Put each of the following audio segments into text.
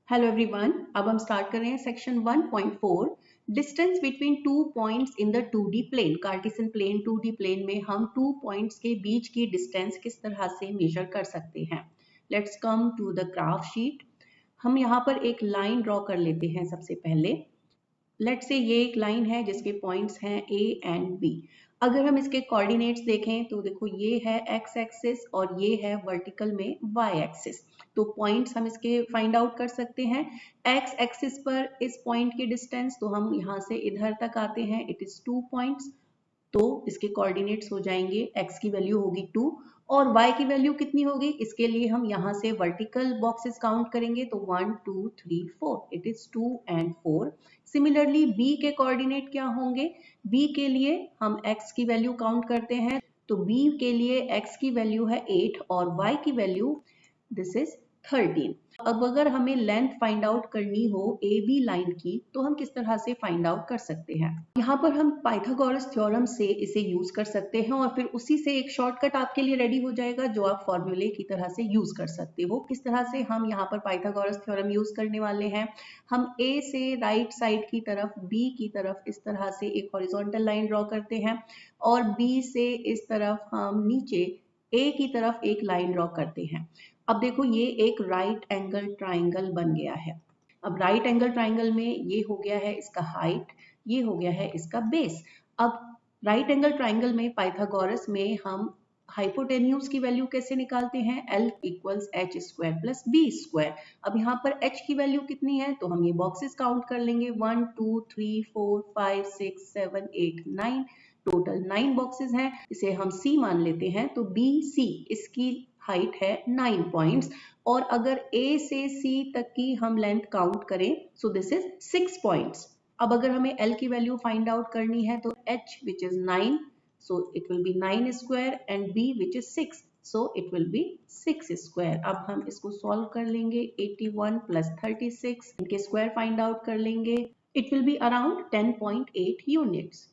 Hello everyone, अब हम start कर रहे हैं section 1.4 distance between two points in the 2D plane. Cartesian plane 2D plane में हम 2 पॉइंट्स के बीच की डिस्टेंस किस तरह से मेजर कर सकते हैं। Let's come to the graph sheet. हम यहाँ पर एक लाइन ड्रॉ कर लेते हैं। सबसे पहले लेट्स से ये एक लाइन है जिसके पॉइंट्स हैं A एंड B। अगर हम इसके कोऑर्डिनेट्स देखें तो देखो ये है x एक्सिस और ये है वर्टिकल में y एक्सिस। तो पॉइंट्स हम इसके फाइंड आउट कर सकते हैं। x एक्सिस पर इस पॉइंट की डिस्टेंस, तो हम यहाँ से इधर तक आते हैं, इट इज 2 पॉइंट्स। तो इसके कोऑर्डिनेट्स हो जाएंगे, x की वैल्यू होगी 2 और y की वैल्यू कितनी होगी, इसके लिए हम यहाँ से वर्टिकल बॉक्सेस काउंट करेंगे। तो 1 2 3 4, it is 2 and 4। Similarly b के कोऑर्डिनेट क्या होंगे, b के लिए हम x की वैल्यू काउंट करते हैं। तो b के लिए x की वैल्यू है 8 और y की वैल्यू दिस इज 13। अब अगर हमें लेंथ फाइंड आउट करनी हो ए बी लाइन की, तो हम किस तरह से फाइंड आउट कर सकते हैं। यहाँ पर हम पाइथागोरस थ्योरम से इसे यूज कर सकते हैं और फिर उसी से एक शॉर्टकट आपके लिए रेडी हो जाएगा जो आप फॉर्मूले की तरह से यूज कर सकते हो। किस तरह से हम यहाँ पर पाइथागोरस थ्योरम यूज करने वाले हैं। हम ए से राइट साइड की तरफ बी की तरफ इस तरह से एक हॉरिजॉन्टल लाइन ड्रॉ करते हैं और बी से इस तरफ हम नीचे ए की तरफ एक लाइन ड्रॉ करते हैं। अब देखो ये एक राइट एंगल ट्राइंगल बन गया है। अब राइट एंगल ट्राइंगल में ये हो गया है इसका हाइट, ये हो गया है इसका बेस। अब राइट एंगल ट्राइंगल में पाइथागोरस में हम हाइपोटेन्यूज की वैल्यू कैसे निकालते हैं, L equals H square plus B square. अब यहाँ पर h की वैल्यू कितनी है, तो हम ये बॉक्सेस काउंट कर लेंगे, 1 2 3 4 5 6 7 8 9, टोटल 9 बॉक्सेस हैं। इसे हम C मान लेते हैं। तो बी सी इसकी हाइट है 9 पॉइंट्स और अगर A से C तक की हम लेंथ काउंट करें, सो दिस इज 6 पॉइंट्स। अब अगर हमें L की वैल्यू फाइंड आउट करनी है तो H which is 9, so it will be 9 square and B which is 6, so it will be 6 square। अब हम इसको सॉल्व कर लेंगे, 81 plus 36 इनके स्क्वायर फाइंड आउट कर लेंगे, it will be around 10.8 units.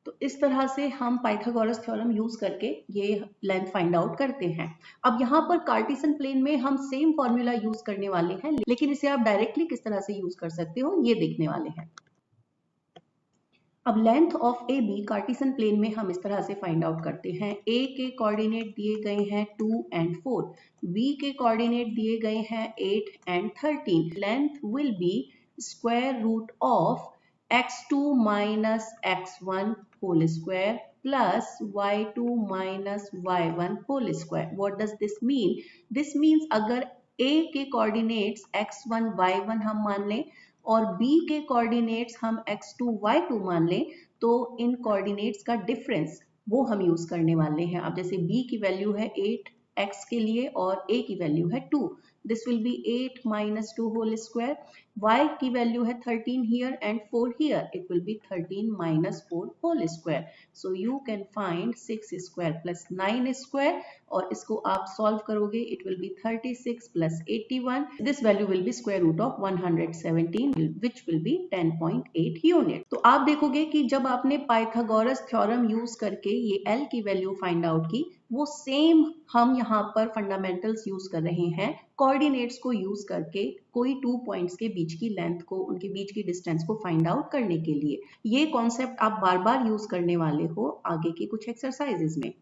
तो इस तरह से हम पाइथागोरस थ्योरम यूज करके ये लेंथ फाइंड आउट करते हैं। अब यहाँ पर कार्टेशियन प्लेन में हम सेम फॉर्मूला यूज करने वाले हैं, लेकिन इसे आप डायरेक्टली किस तरह से यूज कर सकते हो ये देखने वाले हैं। अब length of A B Cartesian plane में हम इस तरह से फाइंड आउट करते हैं। ए के कोऑर्डिनेट दिए गए हैं 2 एंड 4, बी के कोऑर्डिनेट दिए गए हैं 8 and 13। Length will be square root of x2 minus x1 whole square plus y2 minus y1 whole square. What does this mean? This means अगर a के कोऑर्डिनेट्स x1 y1 हम मान लें और b के कोऑर्डिनेट्स हम x2 y2 मान लें, तो इन कोऑर्डिनेट्स का डिफरेंस वो हम यूज करने वाले हैं। अब जैसे b की वैल्यू है 8 x के लिए और a की वैल्यू है 2, this will be 8 minus 2 whole square, y की वैल्यू है 13 here and 4 here, it will be 13 minus 4 whole square, so you can find 6 square plus 9 square और इसको आप सॉल्व करोगे, it will be 36 plus 81, this value will be square root of 117 which will be 10.8 unit। तो आप देखोगे कि जब आपने पाइथागोरस थ्योरम यूज करके ये L की वैल्यू फाइंड आउट की, वो सेम हम यहाँ पर फंडामेंटल्स यूज कर रहे हैं कोऑर्डिनेट्स को यूज करके कोई 2 पॉइंट्स के बीच की लेंथ को, उनके बीच की डिस्टेंस को फाइंड आउट करने के लिए। ये कॉन्सेप्ट आप बार बार यूज करने वाले हो आगे की कुछ एक्सरसाइजेज में।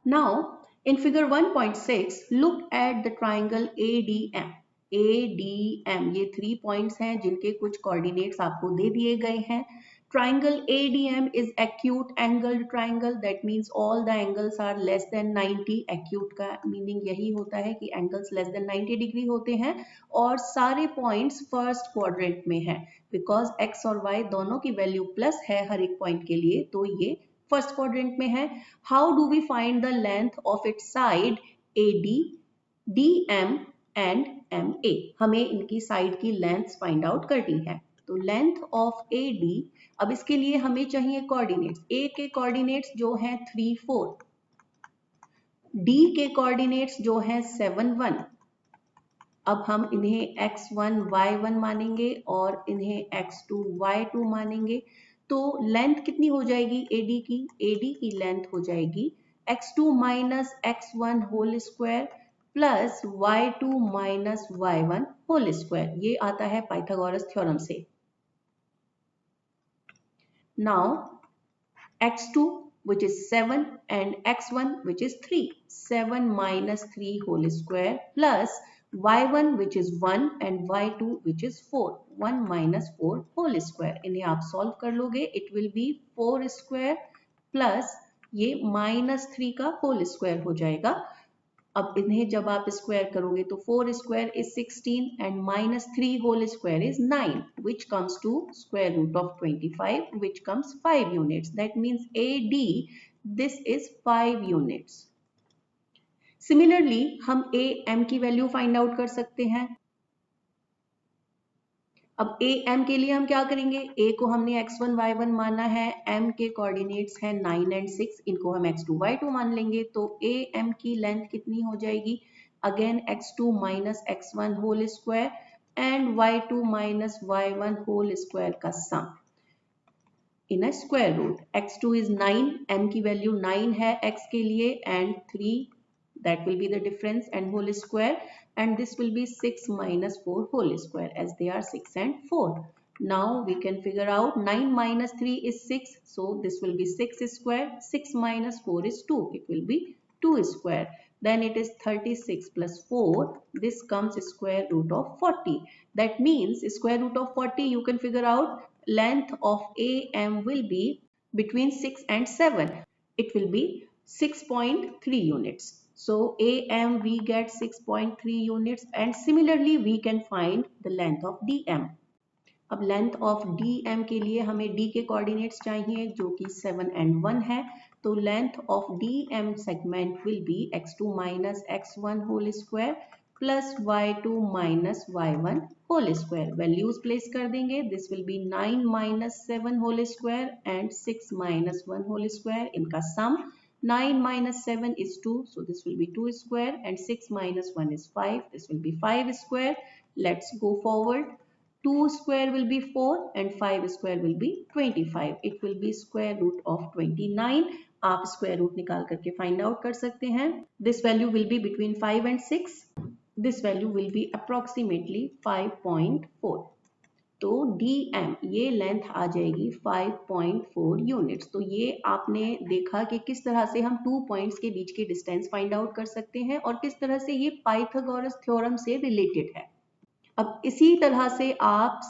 Now in figure 1.6 look at the triangle ADM। ADM ये 3 पॉइंट्स हैं जिनके कुछ कोऑर्डिनेट्स आपको दे दिए गए हैं। Triangle ADM is acute angled triangle, that means all the angles are less than 90। acute का मीनिंग यही होता है कि एंगल्स लेस देन 90 डिग्री होते हैं और सारे पॉइंट्स फर्स्ट क्वाड्रेंट में है, बिकॉज x और y दोनों की वैल्यू प्लस है हर एक पॉइंट के लिए, तो ये फर्स्ट क्वाड्रेंट में है। How do we find the length of its side AD, DM and MA। हमें इनकी साइड की लेंथ फाइंड आउट करनी है। तो लेंथ ऑफ AD, अब इसके लिए हमें चाहिए कोऑर्डिनेट्स। A के कोऑर्डिनेट्स जो हैं 3 4, D के कोऑर्डिनेट्स जो हैं 7 1। अब हम इन्हें x1 y1 मानेंगे और इन्हें x2 y2 मानेंगे। तो लेंथ कितनी हो जाएगी AD की? AD की लेंथ हो जाएगी x2 minus x1 whole square plus y2 minus y1 whole square. ये आता है पाइथागोरस थ्योरम से। Now x2 which is 7 and x1 which is 3, 7 minus 3 whole square plus y1 which is 1 and y2 which is 4, 1 minus 4 whole square। इन्हें आप solve कर लोगे, it will be 4 square plus ये minus 3 का whole square हो जाएगा। अब इन्हें जब आप स्क्वायर करोगे तो 4 square is 16 and minus 3 whole square is 9 which comes to square root of 25 which comes 5 units. That means AD this is 5 units. Similarly हम AM की वैल्यू फाइंड आउट कर सकते हैं। अब AM के लिए हम क्या करेंगे, A को हमने x1 y1 माना है, M के कोऑर्डिनेट्स हैं 9 एंड 6, इनको हम x2 y2 मान लेंगे, तो AM की लेंथ कितनी हो जाएगी, again x2 minus x1 whole square and y2 minus y1 whole square का sum in a square root. x2 is 9, M की वैल्यू 9 है x के लिए and 3, that will be the difference and whole square, and this will be 6 minus 4 whole square as they are 6 and 4. Now we can figure out 9 minus 3 is 6, so this will be 6 square, 6 minus 4 is 2, it will be 2 square, then it is 36 plus 4, this comes square root of 40. That means square root of 40, you can figure out length of AM will be between 6 and 7, it will be 6.3 units. So AM we get 6.3 units and similarly we can find the length of DM. अब length of DM के लिए हमें D के coordinates चाहिए जो कि 7 and 1 है, तो length of DM segment will be x2 minus x1 whole square plus y2 minus y1 whole square. Values place कर देंगे, this will be 9 minus 7 whole square and 6 minus 1 whole square, इनका sum 9 minus 7 is 2, so this will be 2 square and 6 minus 1 is 5, this will be 5 square. Let's go forward, 2 square will be 4 and 5 square will be 25, it will be square root of 29. आप square root निकाल करके find out कर सकते हैं। This value will be between 5 and 6, this value will be approximately 5.4. तो DM ये length आ जाएगी 5.4 units. तो ये आपने देखा कि किस तरह से हम 2 पॉइंट्स के बीच की डिस्टेंस फाइंड आउट कर सकते हैं और किस तरह से ये पाइथागोरस थ्योरम से रिलेटेड है। अब इसी तरह से आप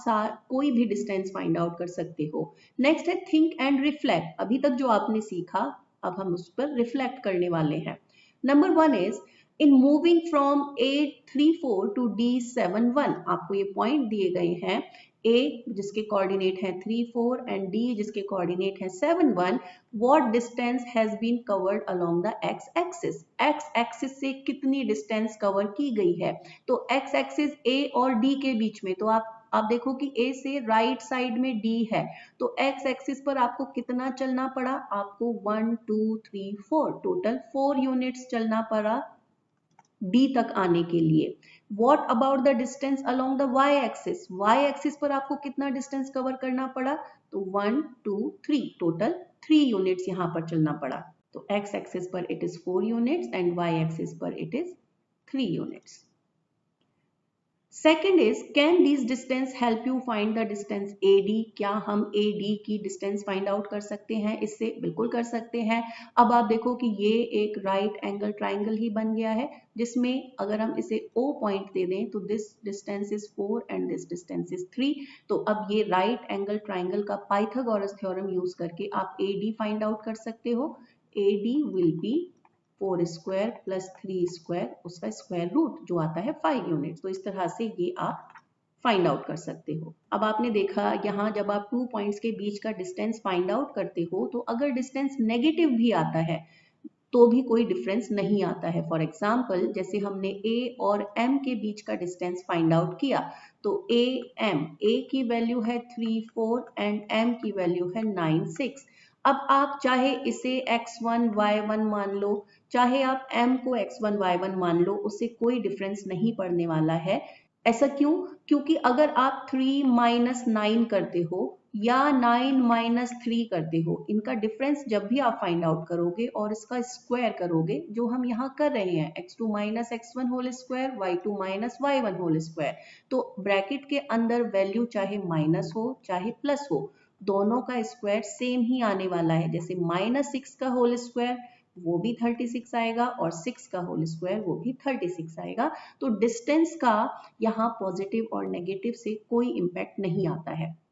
कोई भी डिस्टेंस फाइंड आउट कर सकते हो। नेक्स्ट है थिंक एंड रिफ्लेक्ट। अभी तक जो आपने सीखा अब हम उस पर रिफ्लेक्ट करने वाले हैं। Number 1 is in moving from 834 to D71, आपको ये पॉइंट दिए गए हैं, A जिसके कोऑर्डिनेट है 3 4 एंड D जिसके कोऑर्डिनेट है 7 1, what distance has been covered along the x axis, x axis से कितनी डिस्टेंस कवर की गई है। तो x एक्सिस A और D के बीच में, तो आप देखो कि A से राइट साइड में D है, तो x एक्सिस पर आपको कितना चलना पड़ा, आपको 1 2 3 4 टोटल 4 यूनिट्स चलना पड़ा D तक आने के लिए। What about the distance along the y axis? Y axis पर आपको कितना डिस्टेंस कवर करना पड़ा, तो 1 2 3 टोटल 3 यूनिट्स यहाँ पर चलना पड़ा। तो x एक्सिस पर it is 4 units and y axis पर it is 3 units. Second is can this distance help you find the distance AD, क्या हम AD की डिस्टेंस फाइंड आउट कर सकते हैं इससे? बिल्कुल कर सकते हैं। अब आप देखो कि ये एक राइट एंगल ट्राइंगल ही बन गया है जिसमें अगर हम इसे O पॉइंट दे दें तो this distance is 4 and this distance is 3। तो अब ये राइट एंगल ट्राइंगल का पाइथागोरस थ्योरम यूज करके आप AD फाइंड आउट कर सकते हो। AD will be 4 square plus 3 square, उसका स्क्वायर रूट जो आता है 5 यूनिट्स। तो इस तरह से ये आप फाइंड आउट कर सकते हो। अब आपने देखा यहाँ जब आप 2 पॉइंट्स के बीच का डिस्टेंस फाइंड आउट करते हो तो अगर डिस्टेंस नेगेटिव भी आता है तो भी कोई डिफरेंस नहीं आता है। फॉर एग्जाम्पल जैसे हमने A और M के बीच का डिस्टेंस फाइंड आउट किया तो A की वैल्यू है 3 4 एंड M की वैल्यू है 9 6। अब आप चाहे इसे x1 y1 मान लो, चाहे आप M को x1 y1 मान लो, उससे कोई डिफरेंस नहीं पड़ने वाला है। ऐसा क्यों? क्योंकि अगर आप 3 - 9 करते हो या 9 माइनस 3 करते हो, इनका डिफरेंस जब भी आप फाइंड आउट करोगे और इसका स्क्वायर करोगे, जो हम यहाँ कर रहे हैं x2 minus x1 whole square, y2 minus y1 whole square, तो ब्रैकेट के अंदर वैल्यू चाहे माइनस हो चाहे प्लस हो, दोनों का स्क्वायर सेम ही आने वाला है। जैसे -6 का होल स्क्वायर वो भी 36 आएगा और 6 का होल स्क्वायर वो भी 36 आएगा। तो डिस्टेंस का यहाँ पॉजिटिव और नेगेटिव से कोई इम्पैक्ट नहीं आता है।